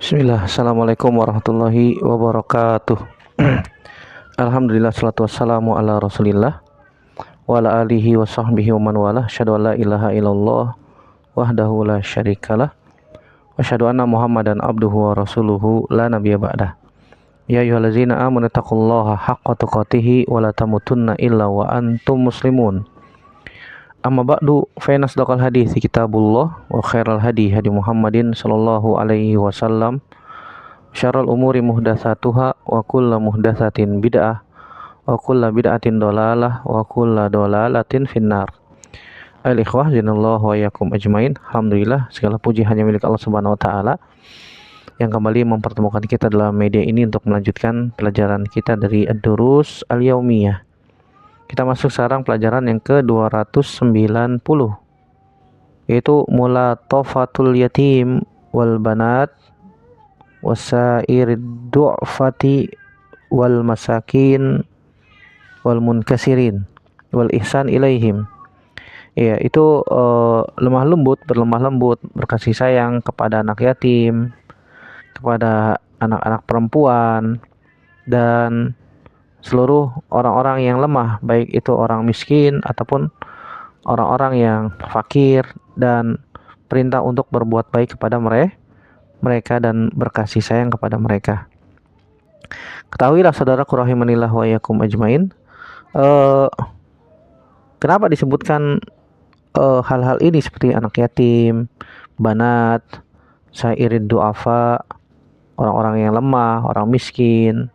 Bismillah, Assalamualaikum warahmatullahi wabarakatuh. Alhamdulillah, salatu wassalamu ala rasulillah wa ala alihi wa sahbihi wa man wala. Asyhadu an la ilaha illallah wahdahu la syarikalah wa asyhadu anna muhammadan abduhu wa rasuluhu la nabiyya ba'dah. Ya ayyuhallazina amanu taqullaha haqqa tuqatih wa la tamutunna illa wa antum muslimun. Amma ba'du, fa inna asdaqal hadithi kitabullah wa khairal hadi hadi Muhammadin sallallahu alaihi wasallam. Syarrul umuri muhdatsatuha wa kullu muhdatsatin bid'ah wa kullu bid'atin dhalalah wa kullu dhalalatin finnar. Al ikhwah janallahu wa iyyakum ajmain. Alhamdulillah, segala puji hanya milik Allah Subhanahu wa taala yang kembali mempertemukan kita dalam media ini untuk melanjutkan pelajaran kita dari Ad-Durus Al-Yaumiyah. Kita masuk sekarang pelajaran yang ke-290, yaitu Mulatafatul Yatim wal Banat wasair du'fati wal masakin wal munkasirin wal ihsan ilaihim. Ya, itu berlemah lembut, berkasih sayang kepada anak yatim, kepada anak-anak perempuan, dan seluruh orang-orang yang lemah, baik itu orang miskin ataupun orang-orang yang fakir, dan perintah untuk berbuat baik kepada mereka dan berkasih sayang kepada mereka. Ketahuilah saudaraku rahimanillah wa iyyakum ajmain, kenapa disebutkan hal-hal ini seperti anak yatim, banat, sairid du'afa, orang-orang yang lemah, orang miskin,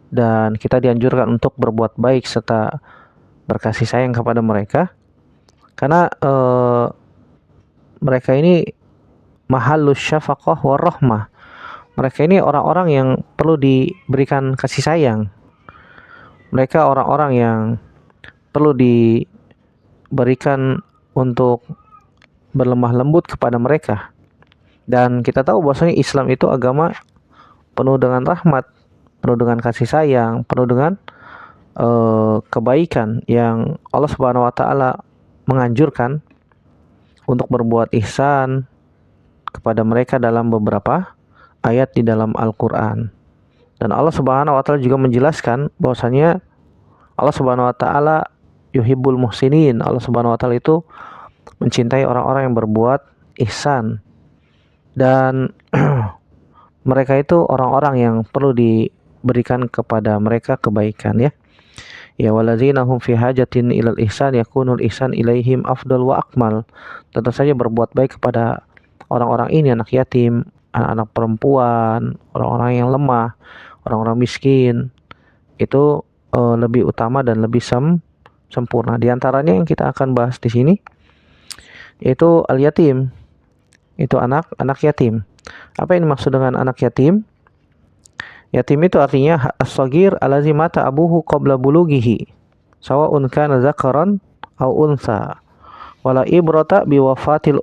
dan kita dianjurkan untuk berbuat baik serta berkasih sayang kepada mereka, karena mereka ini mahallus syafaqah warahmah. Mereka ini orang-orang yang perlu diberikan kasih sayang. Mereka orang-orang yang perlu diberikan untuk berlemah lembut kepada mereka. Dan kita tahu bahwasanya Islam itu agama penuh dengan rahmat, penuh dengan kasih sayang, penuh dengan kebaikan, yang Allah Subhanahu wa taala menganjurkan untuk berbuat ihsan kepada mereka dalam beberapa ayat di dalam Al-Qur'an. Dan Allah Subhanahu wa taala juga menjelaskan bahwasanya Allah Subhanahu wa taala yuhibbul muhsinin. Allah Subhanahu wa taala itu mencintai orang-orang yang berbuat ihsan. Dan mereka itu orang-orang yang perlu diberikan kepada mereka kebaikan, ya. Ya waladzina hum fi hajatin ilal ihsan yakunul ihsan ilaihim afdal wa akmal. Tentu saja berbuat baik kepada orang-orang ini, anak yatim, anak-anak perempuan, orang-orang yang lemah, orang-orang miskin, itu lebih utama dan lebih sempurna. Di antaranya yang kita akan bahas di sini yaitu al-yatim. Itu anak yatim. Apa yang dimaksud dengan anak yatim? Yatim itu artinya as-saghir allazi mata abuhu qabla bulughihi, sawa'un kana dzakaran aw unsa, wala ibrata biwafatil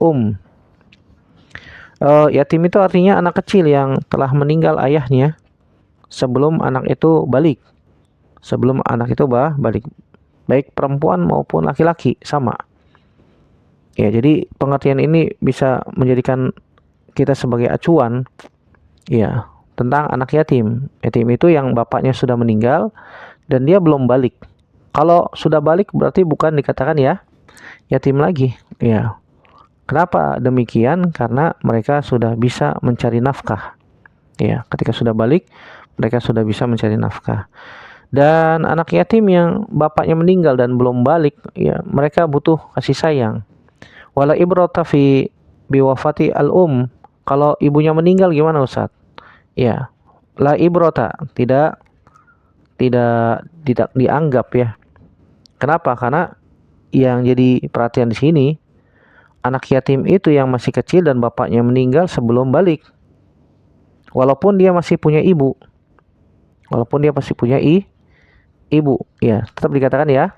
yatim itu artinya anak kecil yang telah meninggal ayahnya sebelum anak itu balik. Sebelum anak itu balik, baik perempuan maupun laki-laki sama. Ya, jadi pengertian ini bisa menjadikan kita sebagai acuan, ya, tentang anak yatim. Yatim itu yang bapaknya sudah meninggal dan dia belum balik. Kalau sudah balik berarti bukan dikatakan ya yatim lagi. Ya. Kenapa demikian? Karena mereka sudah bisa mencari nafkah. Ya, ketika sudah balik mereka sudah bisa mencari nafkah. Dan anak yatim yang bapaknya meninggal dan belum balik, ya, mereka butuh kasih sayang. Wala ibrata fi biwafati al-um. Kalau ibunya meninggal gimana, Ustaz? Ya, la ibrota, tidak dianggap, ya. Kenapa? Karena yang jadi perhatian di sini anak yatim itu yang masih kecil dan bapaknya meninggal sebelum balik. Walaupun dia masih punya ibu. Ibu, ya, tetap dikatakan ya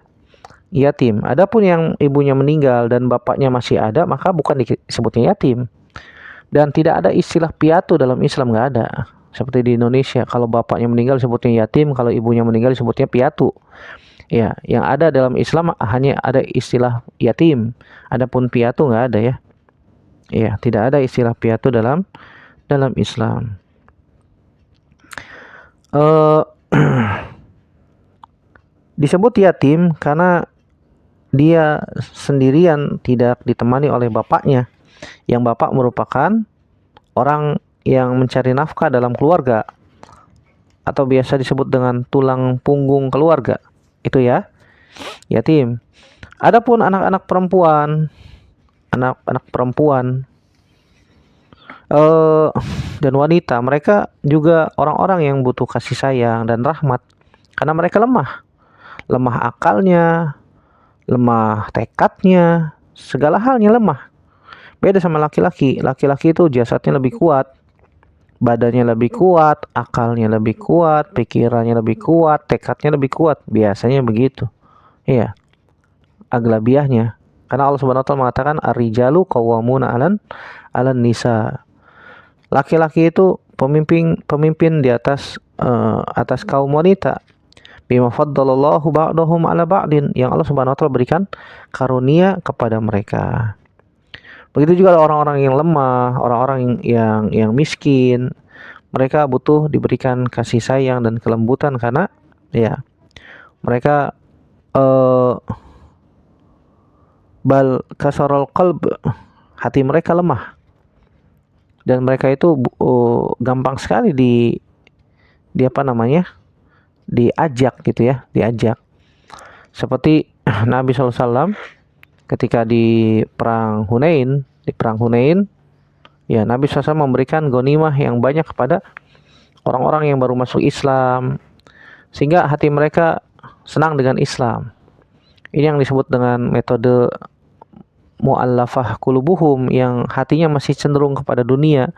yatim. Adapun yang ibunya meninggal dan bapaknya masih ada, maka bukan disebutnya yatim. Dan tidak ada istilah piatu dalam Islam, nggak ada. Seperti di Indonesia, kalau bapaknya meninggal disebutnya yatim, kalau ibunya meninggal disebutnya piatu. Ya, yang ada dalam Islam hanya ada istilah yatim. Adapun piatu nggak ada, ya. Ya, tidak ada istilah piatu dalam dalam Islam. Eh disebut yatim karena dia sendirian, tidak ditemani oleh bapaknya, yang bapak merupakan orang yang mencari nafkah dalam keluarga, atau biasa disebut dengan tulang punggung keluarga. Itu ya, yatim. Adapun anak-anak perempuan, anak-anak perempuan eh dan wanita, mereka juga orang-orang yang butuh kasih sayang dan rahmat, karena mereka lemah akalnya, lemah tekadnya, segala halnya lemah. Beda sama laki-laki. Laki-laki itu jasadnya lebih kuat, badannya lebih kuat, akalnya lebih kuat, pikirannya lebih kuat, tekadnya lebih kuat. Biasanya begitu. Iya, aglabiahnya. Karena Allah Subhanahu wa taala mengatakan ar-rijalu qawwamuna 'alan nisa. Laki-laki itu pemimpin di atas kaum wanita. Bima faddalallahu ba'dahum 'ala ba'din, yang Allah Subhanahu wa taala berikan karunia kepada mereka. Begitu juga orang-orang yang lemah, orang-orang yang miskin, mereka butuh diberikan kasih sayang dan kelembutan, karena ya mereka eh bal kasarul qalb, hati mereka lemah, dan mereka itu gampang sekali di apa namanya, diajak gitu ya, diajak. Seperti Nabi SAW ketika di perang Hunain, ya Nabi SAW memberikan ghanimah yang banyak kepada orang-orang yang baru masuk Islam, sehingga hati mereka senang dengan Islam. Ini yang disebut dengan metode mu'allafah qulubuhum, yang hatinya masih cenderung kepada dunia,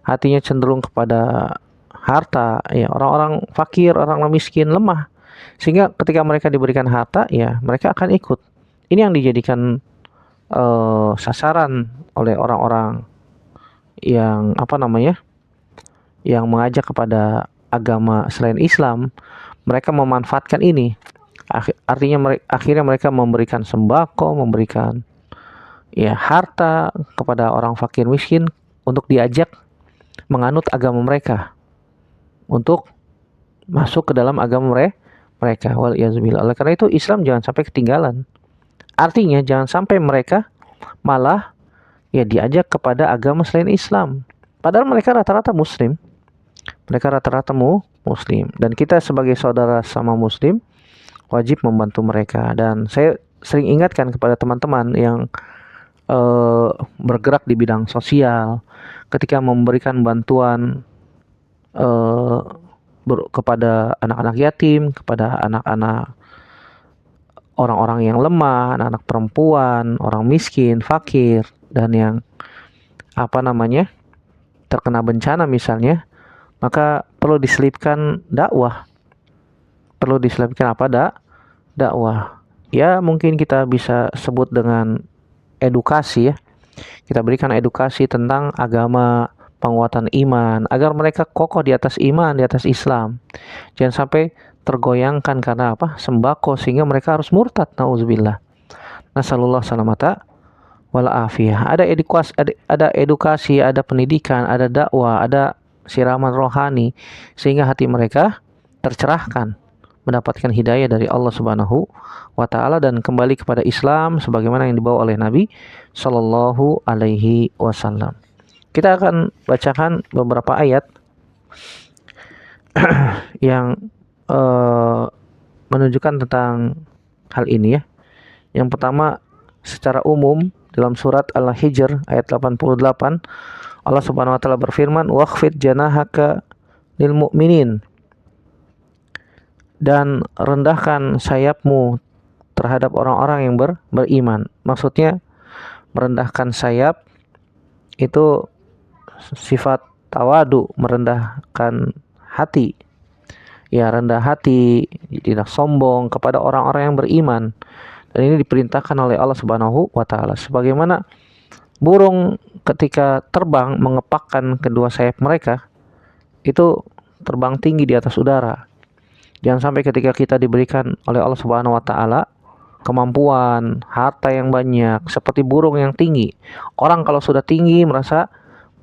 hatinya cenderung kepada harta, ya orang-orang fakir, orang miskin, lemah, sehingga ketika mereka diberikan harta, ya mereka akan ikut. Ini yang dijadikan sasaran oleh orang-orang yang apa namanya, yang mengajak kepada agama selain Islam. Mereka memanfaatkan ini. Artinya akhirnya mereka memberikan sembako, memberikan ya harta kepada orang fakir miskin untuk diajak menganut agama mereka, untuk masuk ke dalam agama mereka. Waliyazubillah. Oleh karena itu Islam jangan sampai ketinggalan. Artinya jangan sampai mereka malah ya diajak kepada agama selain Islam. Padahal mereka rata-rata muslim. Mereka rata-rata muslim, dan kita sebagai saudara sama muslim wajib membantu mereka. Dan saya sering ingatkan kepada teman-teman yang bergerak di bidang sosial, ketika memberikan bantuan kepada anak-anak yatim, kepada anak-anak orang-orang yang lemah, anak-anak perempuan, orang miskin, fakir, dan yang apa namanya, terkena bencana misalnya, maka perlu diselipkan dakwah. Perlu diselipkan apa? Dakwah. Ya mungkin kita bisa sebut dengan edukasi ya. Kita berikan edukasi tentang agama, penguatan iman, agar mereka kokoh di atas iman, di atas Islam. Jangan sampai tergoyangkan karena apa? Sembako, sehingga mereka harus murtad. Nauzubillah. Nasallallahu salamata wal afiyah. Ada edukasi, ada pendidikan, ada dakwah, ada siraman rohani, sehingga hati mereka tercerahkan, mendapatkan hidayah dari Allah Subhanahu wa taala, dan kembali kepada Islam sebagaimana yang dibawa oleh Nabi sallallahu alaihi wasallam. Kita akan bacakan beberapa ayat yang menunjukkan tentang hal ini ya. Yang pertama, secara umum dalam surat Al-Hijr ayat 88, Allah Subhanahu wa taala berfirman, "Waqfid janahaka lil mu'minin." Dan rendahkan sayapmu terhadap orang-orang yang beriman. Maksudnya merendahkan sayap itu sifat tawadu, merendahkan hati. Ya, rendah hati, tidak sombong kepada orang-orang yang beriman. Dan ini diperintahkan oleh Allah Subhanahu wa taala. Sebagaimana burung ketika terbang mengepakkan kedua sayap mereka, itu terbang tinggi di atas udara. Jangan sampai ketika kita diberikan oleh Allah Subhanahu wa taala kemampuan, harta yang banyak, seperti burung yang tinggi. Orang kalau sudah tinggi merasa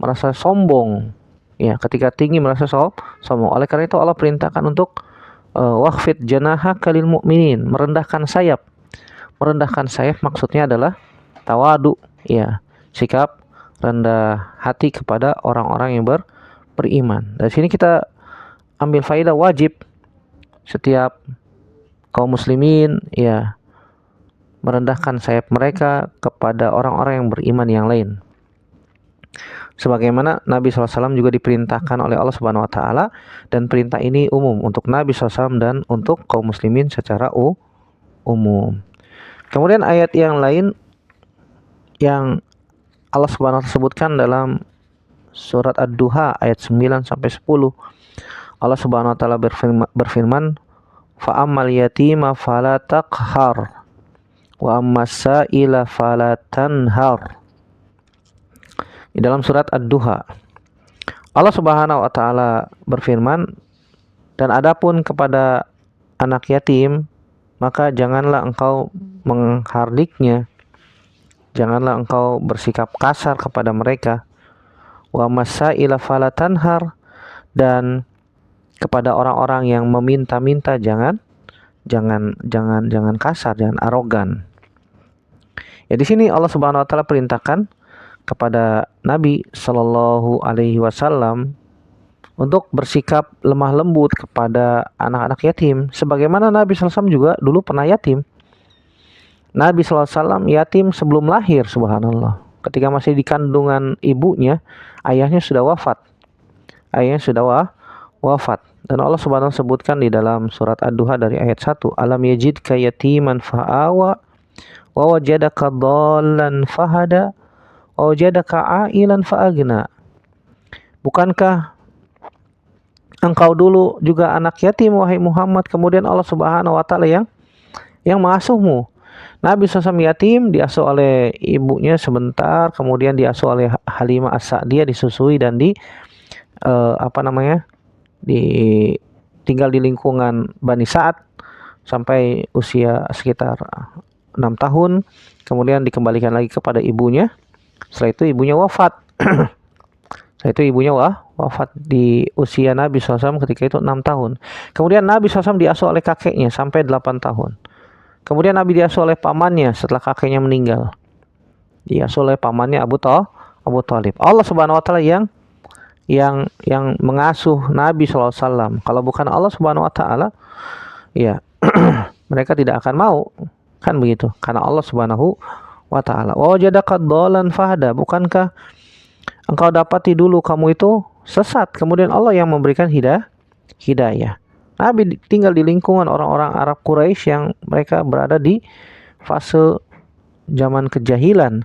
merasa sombong. Ya, ketika tinggi merasa sombong. Oleh karena itu Allah perintahkan untuk waqfid janahaka lil mu'minin, merendahkan sayap. Merendahkan sayap maksudnya adalah tawadu, ya, sikap rendah hati kepada orang-orang yang beriman. Dari sini kita ambil faedah wajib setiap kaum muslimin, ya, merendahkan sayap mereka kepada orang-orang yang beriman yang lain. Sebagaimana Nabi SAW juga diperintahkan oleh Allah Subhanahu Wa Taala, dan perintah ini umum untuk Nabi SAW dan untuk kaum muslimin secara umum. Kemudian ayat yang lain yang Allah Subhanahu Wa Taala sebutkan dalam surat Ad-Duha ayat 9 sampai 10. Allah Subhanahu Wa Taala berfirman, fa ammal yatima fala taqhar wa ammas sa'ila fala tanhar. Di dalam surat Ad-Duha Allah Subhanahu wa taala berfirman, dan adapun kepada anak yatim maka janganlah engkau menghardiknya, janganlah engkau bersikap kasar kepada mereka. Wa masaila fala tanhar, dan kepada orang-orang yang meminta-minta jangan kasar, jangan arogan. Ya, di sini Allah Subhanahu wa taala perintahkan kepada Nabi Shallallahu Alaihi Wasallam untuk bersikap lemah lembut kepada anak-anak yatim, sebagaimana Nabi SAW juga dulu pernah yatim. Nabi SAW yatim sebelum lahir, subhanallah. Ketika masih di kandungan ibunya, ayahnya sudah wafat. Dan Allah Subhanahu wa sebutkan di dalam surat Ad-Duha dari ayat 1, alam yajidka yatiman fa'awa wa wajadaka dhallan fahada wajadaka ailan fa'agna. Bukankah engkau dulu juga anak yatim wahai Muhammad, kemudian Allah Subhanahu wa taala yang mengasuhmu. Nabi SAW yatim, diasuh oleh ibunya sebentar, kemudian diasuh oleh Halimah As-Sa'diyah, disusui dan tinggal di lingkungan Bani Sa'ad sampai usia sekitar 6 tahun, kemudian dikembalikan lagi kepada ibunya. Setelah itu ibunya wafat. Wafat di usia Nabi SAW ketika itu 6 tahun. Kemudian Nabi SAW diasuh oleh kakeknya sampai 8 tahun. Kemudian Nabi diasuh oleh pamannya setelah kakeknya meninggal. Diasuh oleh pamannya Abu Thalib. Allah Subhanahu wa taala yang mengasuh Nabi SAW. Kalau bukan Allah Subhanahu wa taala, ya mereka tidak akan mau, kan begitu. Karena Allah Subhanahu wa ta'ala. Wa wajadaka dhallan fahada, bukankah engkau dapati dulu kamu itu sesat, kemudian Allah yang memberikan hidayah. Nabi tinggal di lingkungan orang-orang Arab Quraisy yang mereka berada di fase zaman kejahilan,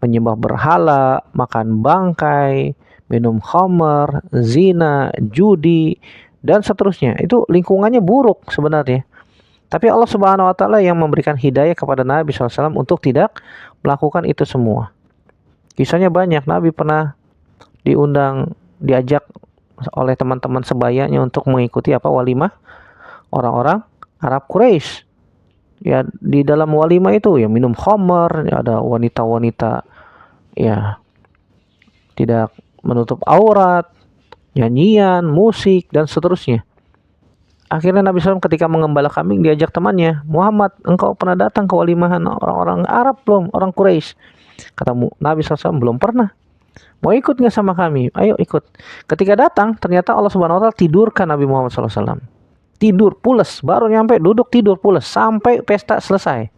menyembah berhala, makan bangkai, minum khamar, zina, judi, dan seterusnya. Itu lingkungannya buruk sebenarnya. Tapi Allah Subhanahu wa taala yang memberikan hidayah kepada Nabi SAW untuk tidak melakukan itu semua. Kisahnya banyak. Nabi pernah diajak oleh teman-teman sebayanya untuk mengikuti walimah orang-orang Arab Quraisy. Ya, di dalam walimah itu ya minum khamar, ya, ada wanita-wanita ya tidak menutup aurat, nyanyian, musik, dan seterusnya. Akhirnya Nabi SAW ketika mengembala kambing diajak temannya, Muhammad, engkau pernah datang ke walimahan orang-orang Arab belum? Orang Quraisy. Kata Nabi SAW, belum pernah. Mau ikut nggak sama kami? Ayo ikut. Ketika datang, ternyata Allah Subhanahu wa taala tidurkan Nabi Muhammad SAW. Tidur pules, baru nyampe duduk tidur pules sampai pesta selesai.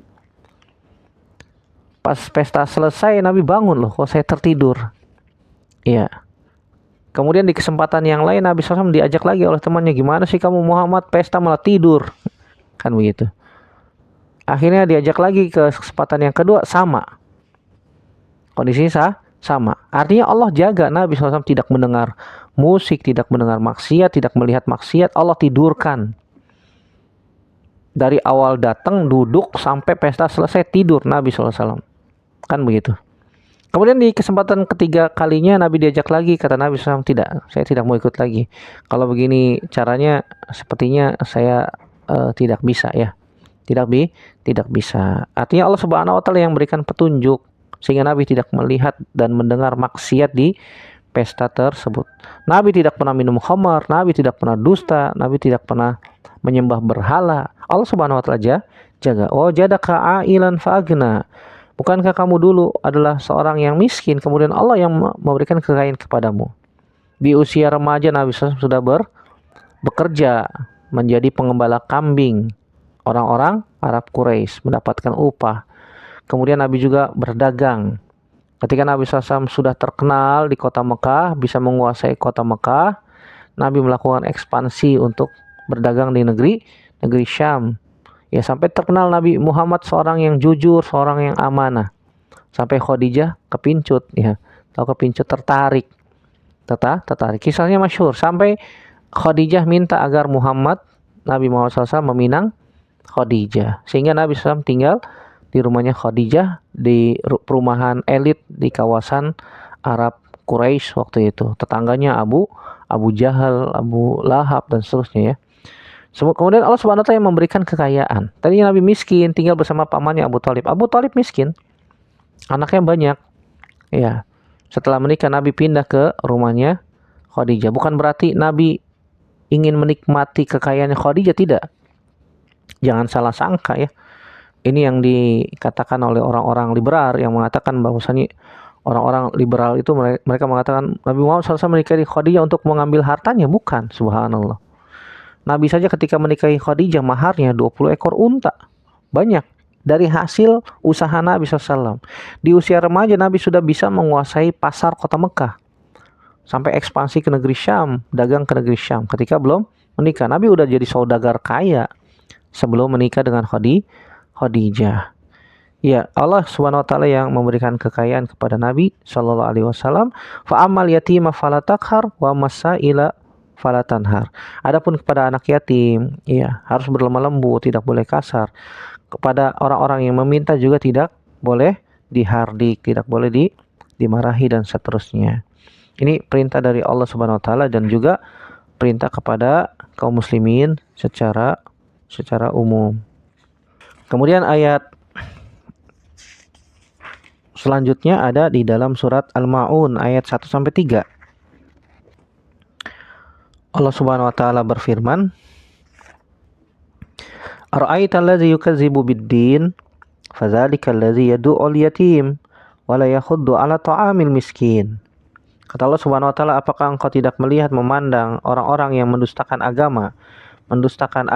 Pas pesta selesai Nabi bangun, loh kok saya tertidur. Iya. Kemudian di kesempatan yang lain Nabi SAW diajak lagi oleh temannya, gimana sih kamu Muhammad, pesta malah tidur, kan begitu. Akhirnya diajak lagi ke kesempatan yang kedua, sama kondisinya sama. Artinya Allah jaga Nabi SAW tidak mendengar musik, tidak mendengar maksiat, tidak melihat maksiat. Allah tidurkan. Dari awal datang duduk sampai pesta selesai tidur Nabi SAW, kan begitu. Kemudian di kesempatan ketiga kalinya Nabi diajak lagi, kata Nabi SAW, tidak, saya tidak mau ikut lagi. Kalau begini caranya sepertinya saya tidak bisa ya. Tidak bisa. Artinya Allah Subhanahu wa taala yang berikan petunjuk sehingga Nabi tidak melihat dan mendengar maksiat di pesta tersebut. Nabi tidak pernah minum khamar, Nabi tidak pernah dusta, Nabi tidak pernah menyembah berhala. Allah Subhanahu wa taala jaga. Wajadaka ailan fa'agna. Bukankah kamu dulu adalah seorang yang miskin, kemudian Allah yang memberikan kekayaan kepadamu. Di usia remaja Nabi SAW sudah bekerja menjadi pengembala kambing. Orang-orang Arab Quraisy mendapatkan upah. Kemudian Nabi juga berdagang. Ketika Nabi SAW sudah terkenal di kota Mekah, bisa menguasai kota Mekah, Nabi melakukan ekspansi untuk berdagang di negeri Syam. Ya, sampai terkenal Nabi Muhammad seorang yang jujur, seorang yang amanah. Sampai Khadijah kepincut, ya. Tahu kepincut, tertarik. Kisahnya masyhur. Sampai Khadijah minta agar Nabi Muhammad SAW meminang Khadijah. Sehingga Nabi SAW tinggal di rumahnya Khadijah di perumahan elit di kawasan Arab Quraisy waktu itu. Tetangganya Abu Jahal, Abu Lahab dan seterusnya, ya. Kemudian Allah Subhanahu wa taala yang memberikan kekayaan. Tadinya Nabi miskin, tinggal bersama pamannya Abu Thalib. Abu Thalib miskin, anaknya banyak. Ya, setelah menikah Nabi pindah ke rumahnya Khadijah. Bukan berarti Nabi ingin menikmati kekayaannya Khadijah, tidak. Jangan salah sangka, ya. Ini yang dikatakan oleh orang-orang liberal yang mengatakan bahwasanya orang-orang liberal itu mereka mengatakan Nabi Muhammad SAW menikahi Khadijah untuk mengambil hartanya. Bukan, subhanallah. Nabi saja ketika menikahi Khadijah maharnya 20 ekor unta. Banyak. Dari hasil usaha Nabi SAW. Di usia remaja Nabi sudah bisa menguasai pasar kota Mekah. Sampai ekspansi ke negeri Syam. Dagang ke negeri Syam. Ketika belum menikah. Nabi udah jadi saudagar kaya. Sebelum menikah dengan Khadijah. Ya, Allah Subhanahu wa taala yang memberikan kekayaan kepada Nabi sallallahu alaihi wasallam. Fa amal yatima fala takhar wa masaila fala tanhar. Adapun kepada anak yatim, ya, harus berlemah lembut, tidak boleh kasar. Kepada orang-orang yang meminta juga tidak boleh dihardik, tidak boleh dimarahi dan seterusnya. Ini perintah dari Allah Subhanahu wa taala dan juga perintah kepada kaum muslimin secara umum. Kemudian ayat selanjutnya ada di dalam surat Al-Ma'un ayat 1 sampai 3. Allah Subhanahu wa taala berfirman, "Ara'aita allazi yukazzibu bid-din, fadzalika allazi yad'u'ul yatim wa la yakhuddu 'ala ta'amil miskin." Kata Allah Subhanahu wa taala, apakah engkau tidak melihat, memandang orang-orang yang mendustakan agama, mendustakan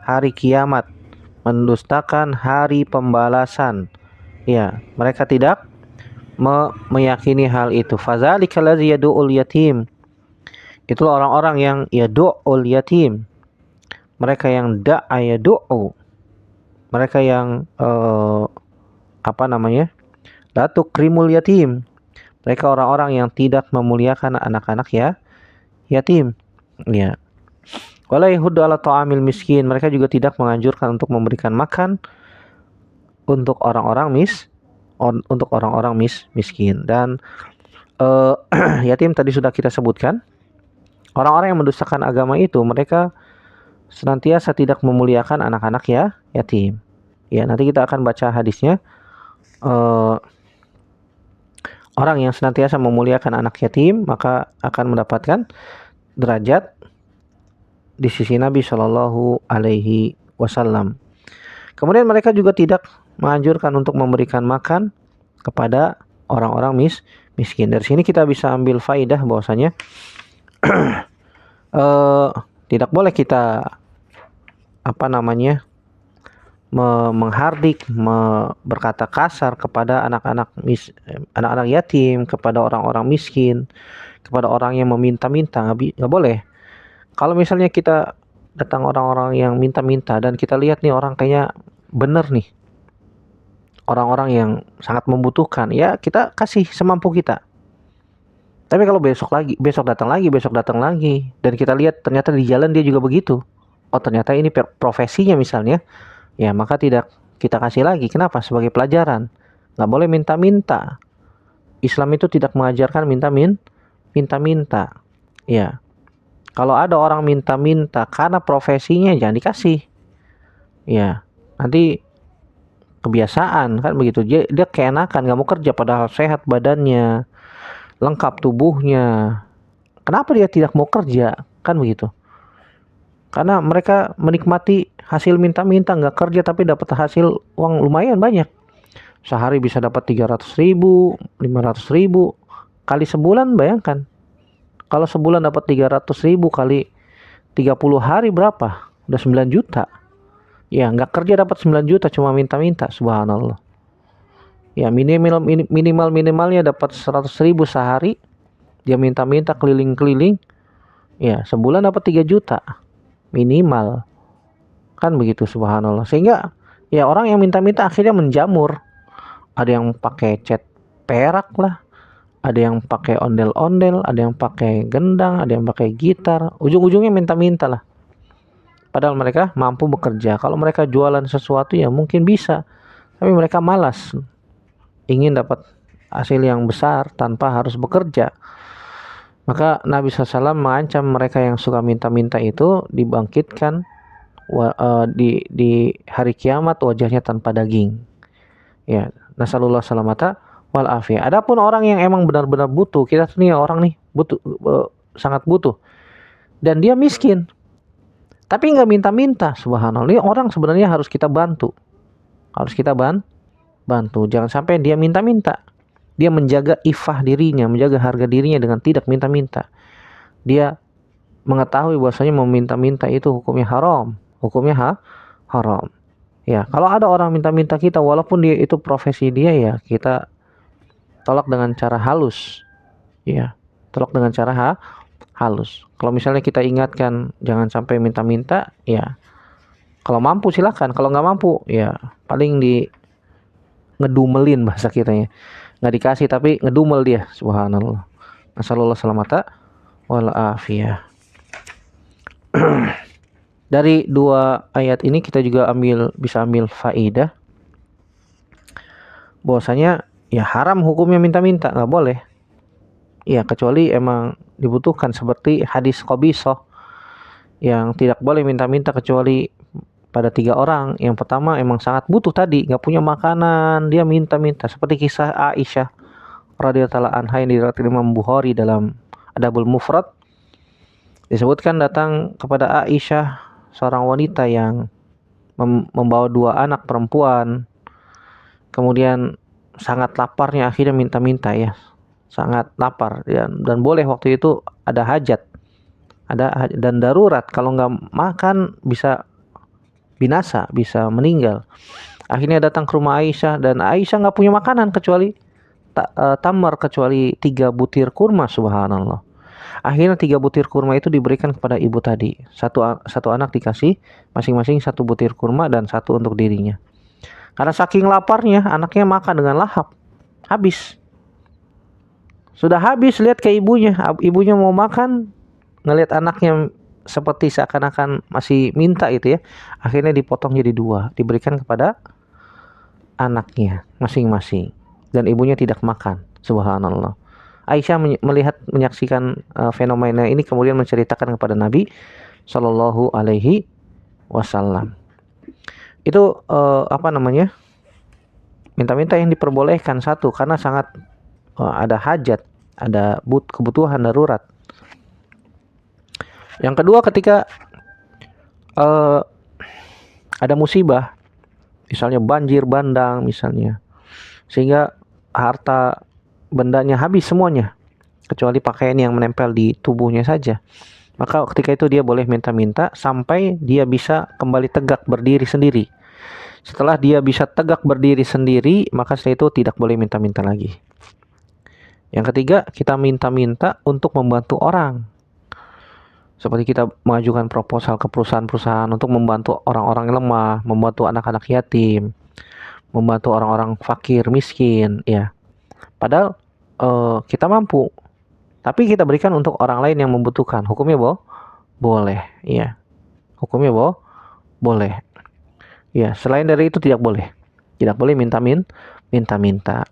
hari kiamat, mendustakan hari pembalasan. Ya, mereka tidak meyakini hal itu. Fadzalika allazi yad'u'ul yatim. Itulah orang-orang yang yad'u'ul yatim. Mereka yang da'a yad'u. Mereka yang la tukrimul yatim. Mereka orang-orang yang tidak memuliakan anak-anak yatim. Ya. Wala yahuddu 'ala ta'amil miskin. Mereka juga tidak menganjurkan untuk memberikan makan untuk orang-orang miskin. Dan yatim tadi sudah kita sebutkan. Orang-orang yang mendustakan agama itu mereka senantiasa tidak memuliakan anak-anak yatim. Ya, nanti kita akan baca hadisnya. Orang yang senantiasa memuliakan anak yatim maka akan mendapatkan derajat di sisi Nabi Shallallahu Alaihi Wasallam. Kemudian mereka juga tidak menganjurkan untuk memberikan makan kepada orang-orang miskin. Dari sini kita bisa ambil faidah bahwasanya tidak boleh kita menghardik, berkata kasar kepada anak-anak yatim, kepada orang-orang miskin, kepada orang yang meminta-minta. Nggak boleh. Kalau misalnya kita datang orang-orang yang minta-minta dan kita lihat nih orang kayaknya bener nih, orang-orang yang sangat membutuhkan, ya kita kasih semampu kita. Tapi kalau besok datang lagi, dan kita lihat ternyata di jalan dia juga begitu. Oh, ternyata ini profesinya misalnya, ya maka tidak kita kasih lagi. Kenapa? Sebagai pelajaran. Nggak boleh minta-minta. Islam itu tidak mengajarkan minta-minta. Ya. Kalau ada orang minta-minta karena profesinya, jangan dikasih. Ya. Nanti kebiasaan kan begitu. Dia keenakan, nggak mau kerja padahal sehat badannya. lengkap tubuhnya. Kenapa dia tidak mau kerja? Kan begitu. Karena mereka menikmati hasil minta-minta, nggak kerja tapi dapat hasil uang lumayan banyak. Sehari bisa dapat 300.000, 500.000. Kali sebulan bayangkan. Kalau sebulan dapat 300.000 kali 30 hari berapa? Udah 9 juta. Ya nggak kerja dapat 9 juta, cuma minta-minta. Subhanallah. Ya minimalnya dapat 100.000 sehari. Dia minta-minta keliling-keliling. Ya sebulan dapat 3 juta. Minimal. Kan begitu, subhanallah. Sehingga ya orang yang minta-minta akhirnya menjamur. Ada yang pakai cat perak lah. Ada yang pakai ondel-ondel. Ada yang pakai gendang. Ada yang pakai gitar. Ujung-ujungnya minta-minta lah. Padahal mereka mampu bekerja. Kalau mereka jualan sesuatu ya mungkin bisa. Tapi mereka malas. Ingin dapat hasil yang besar tanpa harus bekerja. Maka Nabi SAW mengancam mereka yang suka minta-minta itu dibangkitkan di hari kiamat wajahnya tanpa daging. Ya, nasallallahu salamata wal afiyah. Adapun orang yang emang benar-benar butuh, kita nih orang nih butuh, sangat butuh, dan dia miskin, tapi nggak minta-minta, subhanallah. Ini orang sebenarnya harus kita bantu, bantu. Jangan sampai dia minta-minta. Dia menjaga ifah dirinya, menjaga harga dirinya dengan tidak minta-minta. Dia mengetahui bahwasanya meminta-minta itu hukumnya haram. Haram. Ya, kalau ada orang minta-minta kita, walaupun dia itu profesi dia, ya kita tolak dengan cara halus. Ya, tolak dengan cara halus. Kalau misalnya kita ingatkan jangan sampai minta-minta, ya kalau mampu silakan. Kalau nggak mampu, ya paling di ngedumelin bahasa kita ya. Nggak dikasih tapi ngedumel dia, subhanallah. Nasallallahu salamata wal afiyah. Dari dua ayat ini kita juga bisa ambil faidah bahwasanya ya haram hukumnya minta-minta, nggak boleh. Ya kecuali emang dibutuhkan, seperti hadis Qabisah yang tidak boleh minta-minta kecuali pada 3 orang. Yang pertama emang sangat butuh tadi, nggak punya makanan, dia minta-minta. Seperti kisah Aisyah radhiyallahu anha yang diriwayatkan Imam Bukhari dalam Adabul Mufrad. Disebutkan datang kepada Aisyah seorang wanita yang membawa 2 anak perempuan. Kemudian sangat laparnya, akhirnya minta-minta ya. Sangat lapar dan boleh waktu itu ada hajat. Dan darurat, kalau nggak makan bisa binasa, bisa meninggal. Akhirnya datang ke rumah Aisyah, dan Aisyah nggak punya makanan kecuali tamar, kecuali 3 butir kurma, subhanallah. Akhirnya 3 butir kurma itu diberikan kepada ibu tadi. Satu anak dikasih masing-masing 1 butir kurma dan 1 untuk dirinya. Karena saking laparnya, anaknya makan dengan lahap. Habis. Sudah habis, lihat ke ibunya. Ibunya mau makan, ngelihat anaknya seperti seakan-akan masih minta itu ya. Akhirnya dipotong jadi 2, diberikan kepada anaknya masing-masing. Dan ibunya tidak makan, subhanallah. Aisyah menyaksikan fenomena ini, kemudian menceritakan kepada Nabi Shallallahu Alaihi Wasallam. Itu minta-minta yang diperbolehkan, satu karena sangat ada hajat, ada kebutuhan darurat. Yang kedua, ketika ada musibah, misalnya banjir bandang misalnya, sehingga harta bendanya habis semuanya, kecuali pakaian yang menempel di tubuhnya saja. Maka ketika itu dia boleh minta-minta sampai dia bisa kembali tegak berdiri sendiri. Setelah dia bisa tegak berdiri sendiri, maka setelah itu tidak boleh minta-minta lagi. Yang ketiga, kita minta-minta untuk membantu orang. Seperti kita mengajukan proposal ke perusahaan-perusahaan untuk membantu orang-orang yang lemah, membantu anak-anak yatim, membantu orang-orang fakir, miskin, ya. Padahal kita mampu, tapi kita berikan untuk orang lain yang membutuhkan. Hukumnya boleh, ya. Hukumnya boleh. Ya, selain dari itu tidak boleh. Tidak boleh minta-minta.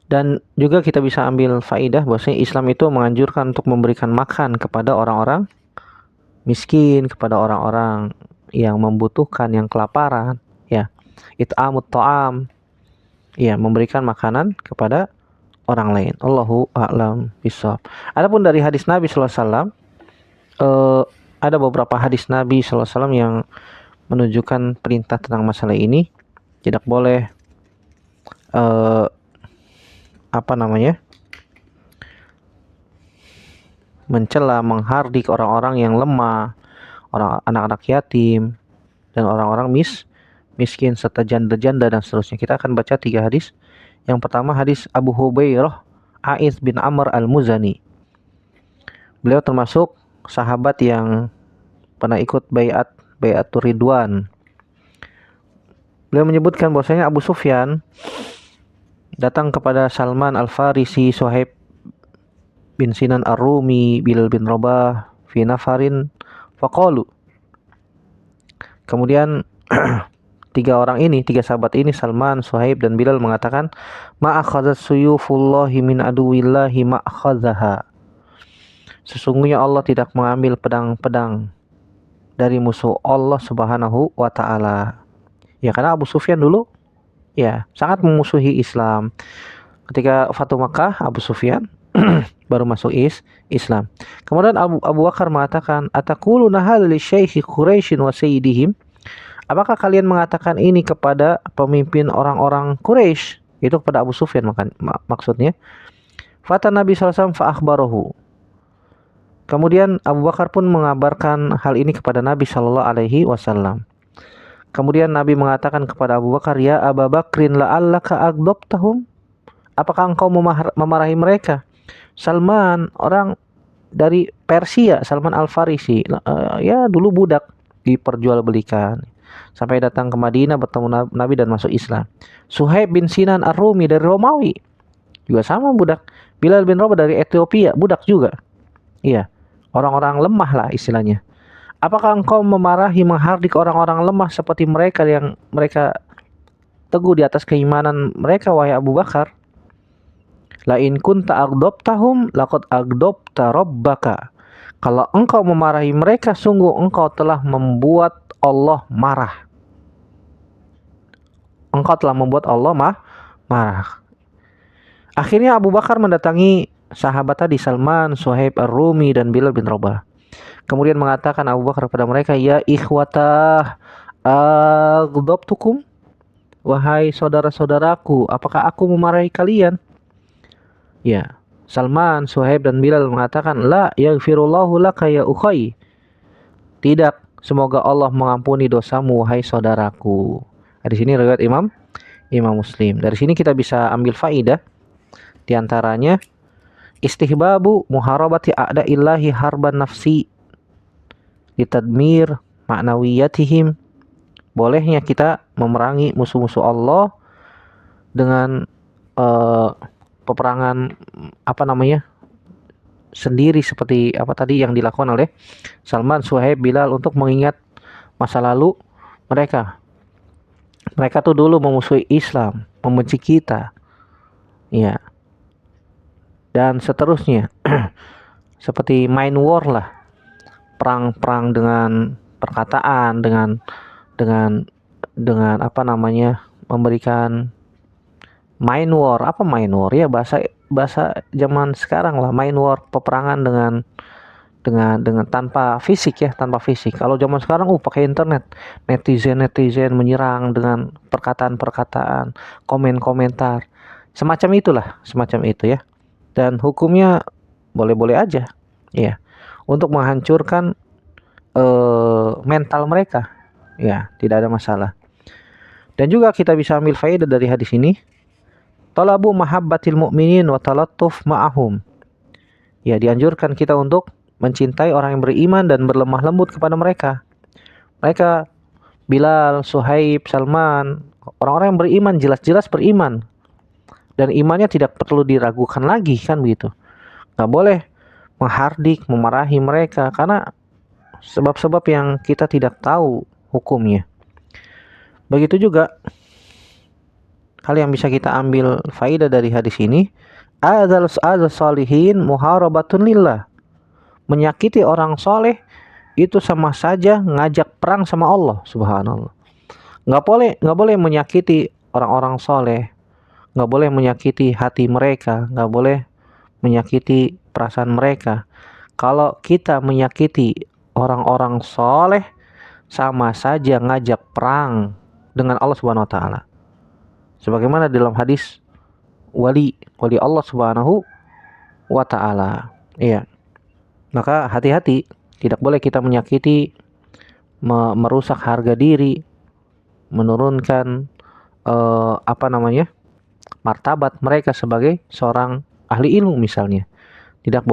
Dan juga kita bisa ambil faidah bahwasanya Islam itu menganjurkan untuk memberikan makan kepada orang-orang miskin, kepada orang-orang yang membutuhkan, yang kelaparan, ya. It'amut ta'am. Ya, memberikan makanan kepada orang lain. Allahu a'lam bishawab. Adapun dari hadis Nabi sallallahu alaihi wasallam, ada beberapa hadis Nabi sallallahu alaihi wasallam yang menunjukkan perintah tentang masalah ini. Tidak boleh mencela, menghardik orang-orang yang lemah, orang anak-anak yatim, dan orang-orang miskin serta janda-janda dan seterusnya. Kita akan baca 3 hadis. Yang pertama hadis Abu Hubairah A'idh bin Amr al-Muzani. Beliau termasuk sahabat yang pernah ikut Bai'atur Ridwan. Beliau menyebutkan bahwasanya Abu Sufyan datang kepada Salman Al-Farisi, Suhaib bin Sinan Ar-Rumi, Bilal bin Rabah, fi nafarin faqalu. Kemudian tiga sahabat ini, Salman, Suhaib, dan Bilal mengatakan, ma'akhadzat suyufullahi min aduwillahi ma'akhadzaha. Sesungguhnya Allah tidak mengambil pedang-pedang dari musuh Allah Subhanahu wa ta'ala. Ya, karena Abu Sufyan dulu ya sangat memusuhi Islam. Ketika Fatu Makkah, Abu Sufyan baru masuk Islam. Kemudian Abu Bakar mengatakan, ataquluna hal li syaikhi Quraisyin wa sayyidihim. Apakah kalian mengatakan ini kepada pemimpin orang-orang Quraisy? Itu kepada Abu Sufyan maksudnya. Fata Nabi sallallahu alaihi wasallam fa akhbarahu. Kemudian Abu Bakar pun mengabarkan hal ini kepada Nabi sallallahu alaihi wasallam. Kemudian Nabi mengatakan kepada Abu Bakar, ya Abu Bakrin la'allaka aghdabtahum. Apakah engkau memarahi mereka? Salman, orang dari Persia, Salman Al-Farisi, ya dulu budak, diperjualbelikan sampai datang ke Madinah bertemu Nabi dan masuk Islam. Suhaib bin Sinan Ar-Rumi dari Romawi, juga sama budak. Bilal bin Rabah dari Ethiopia, budak juga. Iya, orang-orang lemah lah istilahnya. Apakah engkau memarahi, menghardik orang-orang lemah seperti mereka yang mereka teguh di atas keimanan mereka, wahai Abu Bakar? La in kunta aghdabtahum laqad aghdabta rabbaka. Kalau engkau memarahi mereka, sungguh engkau telah membuat Allah marah. Engkau telah membuat Allah marah. Akhirnya Abu Bakar mendatangi sahabat tadi, Salman, Suhaib Ar-Rumi, dan Bilal bin Rabah. Kemudian mengatakan Abu Bakar kepada mereka, ya ikhwatah aghdabtukum. Wahai saudara-saudaraku, apakah aku memarahi kalian? Ya, Salman, Suhaib, dan Bilal mengatakan, la yaghfirullahu laka ya ukhay. Tidak, semoga Allah mengampuni dosamu wahai saudaraku. Di sini riwayat Imam Muslim. Dari sini kita bisa ambil faidah, di antaranya istihbabu muharabati a'da'illahi harban nafsi litadmir ma'nawiyatihim. Bolehnya kita memerangi musuh-musuh Allah dengan peperangan sendiri, seperti apa tadi yang dilakukan oleh Salman, Suhaib, Bilal untuk mengingat masa lalu mereka. Mereka tuh dulu memusuhi Islam, membenci kita. Ya. Dan seterusnya. Seperti mind war lah. Perang dengan perkataan, dengan memberikan mind war. Apa mind war? Ya bahasa zaman sekarang lah, mind war, peperangan dengan tanpa fisik ya, tanpa fisik. Kalau zaman sekarang pakai internet, netizen menyerang dengan perkataan, komentar, semacam itu ya. Dan hukumnya boleh-boleh aja ya, untuk menghancurkan mental mereka ya, tidak ada masalah. Dan juga kita bisa ambil faedah dari hadis ini, talabu mahabbatil mu'minin wa talattuf ma'ahum. Ya, dianjurkan kita untuk mencintai orang yang beriman dan berlemah lembut kepada mereka. Mereka Bilal, Suhaib, Salman, orang-orang yang beriman, jelas-jelas beriman. Dan imannya tidak perlu diragukan lagi, kan begitu. Nggak boleh menghardik, memarahi mereka karena sebab-sebab yang kita tidak tahu hukumnya. Begitu juga hal yang bisa kita ambil faidah dari hadis ini, adzal salihin muharabatun lillah. Menyakiti orang soleh itu sama saja ngajak perang sama Allah Subhanallah. Nggak boleh menyakiti orang-orang soleh. nggak boleh menyakiti hati mereka, nggak boleh menyakiti perasaan mereka. Kalau kita menyakiti orang-orang soleh, sama saja ngajak perang dengan Allah Subhanahu wa taala. Sebagaimana dalam hadis wali Allah Subhanahu wa taala. Iya. Maka hati-hati, tidak boleh kita menyakiti, merusak harga diri, menurunkan martabat mereka sebagai seorang ahli ilmu misalnya. Tidak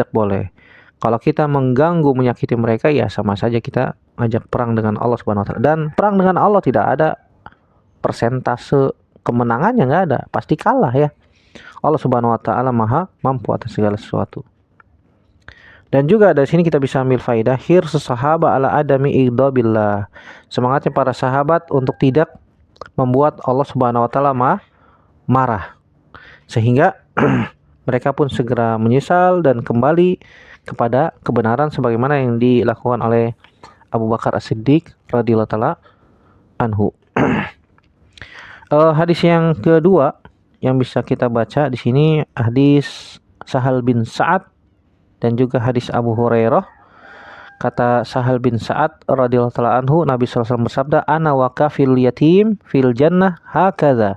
boleh. Kalau kita mengganggu, menyakiti mereka, ya sama saja kita ngajak perang dengan Allah Subhanahu wa taala. Dan perang dengan Allah tidak ada persentase kemenangannya, nggak ada, pasti kalah ya. Allah Subhanahu wa taala Maha mampu atas segala sesuatu. Dan juga dari sini kita bisa ambil faidah hirs sahabat ala adami igdabillah. Semangatnya para sahabat untuk tidak membuat Allah Subhanahu wa taala marah. Sehingga mereka pun segera menyesal dan kembali kepada kebenaran sebagaimana yang dilakukan oleh Abu Bakar As-Siddiq radhiyallahu taala anhu. Hadis yang kedua yang bisa kita baca di sini hadis Sahal bin Sa'ad dan juga hadis Abu Hurairah. Kata Sahal bin Sa'ad radhiyallahu taala anhu, Nabi sallallahu alaihi wasallam bersabda, "Ana wa kafil yatim fil jannah hakadza."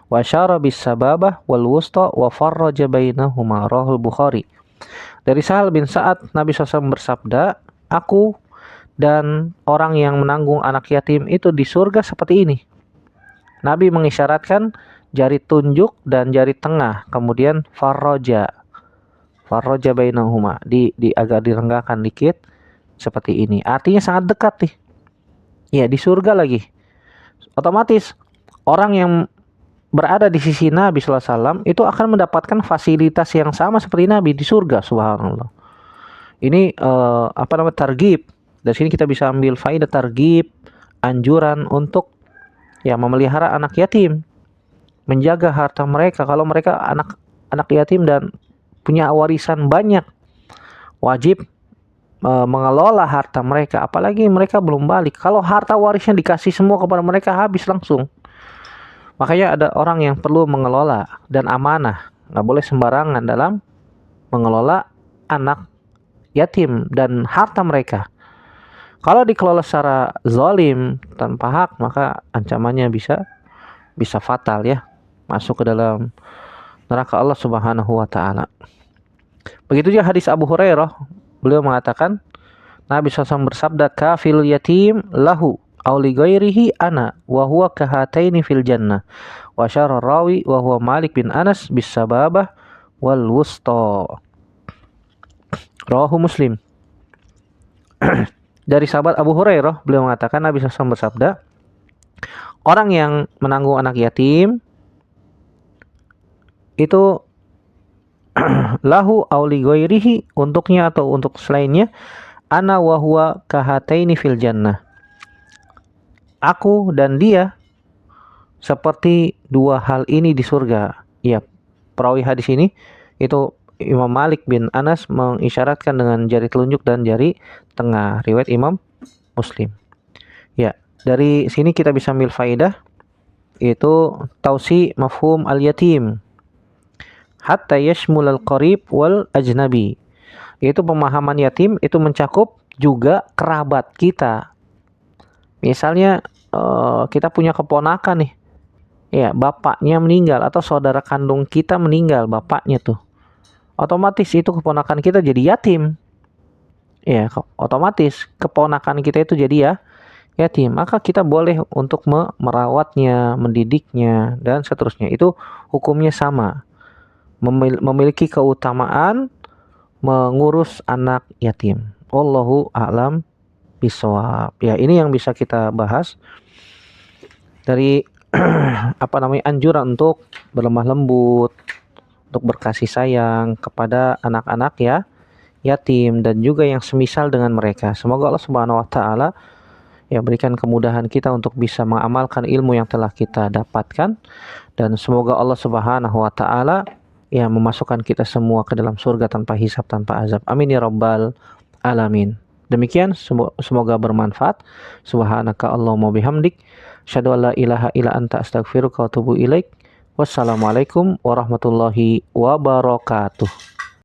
Wa syara bis sababah wal wusta wa farraja bainahuma, rahul Bukhari. Dari Sahal bin Sa'ad, Nabi SAW bersabda, aku dan orang yang menanggung anak yatim itu di surga seperti ini. Nabi mengisyaratkan jari tunjuk dan jari tengah, kemudian farraja bainahuma, di agak direnggangkan dikit seperti ini. Artinya sangat dekat nih. Ya, di surga lagi. Otomatis orang yang berada di sisi Nabi SAW itu akan mendapatkan fasilitas yang sama seperti Nabi di surga. Subhanallah. Ini targhib. Dari sini kita bisa ambil faedah targhib, anjuran untuk ya memelihara anak yatim, menjaga harta mereka. Kalau mereka anak yatim dan punya warisan banyak, wajib mengelola harta mereka. Apalagi mereka belum balik. Kalau harta warisnya dikasih semua kepada mereka, habis langsung. Makanya ada orang yang perlu mengelola dan amanah. Nggak boleh sembarangan dalam mengelola anak yatim dan harta mereka. Kalau dikelola secara zalim, tanpa hak, maka ancamannya bisa fatal ya. Masuk ke dalam neraka Allah Subhanahu wa taala. Begitu juga hadis Abu Hurairah, beliau mengatakan, Nabi SAW bersabda, kafil yatim lahu aw li ghairihi ana wa huwa kahataini fil jannah. Wa syarra rawi wa huwa Malik bin Anas bis sababah wal wusta. Rawahu Muslim. Dari sahabat Abu Hurairah, beliau mengatakan Nabi SAW bersabda, orang yang menanggung anak yatim itu lahu aw li ghairihi, untuknya atau untuk selainnya, ana wa huwa kahataini fil jannah, aku dan dia seperti dua hal ini di surga. Ya, perawi hadis ini itu Imam Malik bin Anas mengisyaratkan dengan jari telunjuk dan jari tengah, riwayat Imam Muslim. Ya, dari sini kita bisa ambil faidah, yaitu tausi mafhum al-yatim hatta yashmul al-qarib wal ajnabi, yaitu pemahaman yatim itu mencakup juga kerabat kita. Misalnya kita punya keponakan nih, ya bapaknya meninggal atau saudara kandung kita meninggal, bapaknya tuh, otomatis itu keponakan kita jadi yatim. Ya, otomatis keponakan kita itu jadi yatim. Maka kita boleh untuk merawatnya, mendidiknya, dan seterusnya. Itu hukumnya sama. Memiliki keutamaan mengurus anak yatim. Wallahu a'lam bishawab. Ya, ini yang bisa kita bahas dari anjuran untuk berlemah lembut, untuk berkasih sayang kepada anak-anak ya yatim dan juga yang semisal dengan mereka. Semoga Allah Subhanahu wa taala ya berikan kemudahan kita untuk bisa mengamalkan ilmu yang telah kita dapatkan, dan semoga Allah Subhanahu wa taala ya memasukkan kita semua ke dalam surga tanpa hisab, tanpa azab. Amin ya rabbal alamin. Demikian, semoga bermanfaat. Subhanaka Allahumma bihamdik, asyhadu an la ilaha illa anta, astaghfiruka wa atubu ilaik. Wassalamualaikum warahmatullahi wabarakatuh.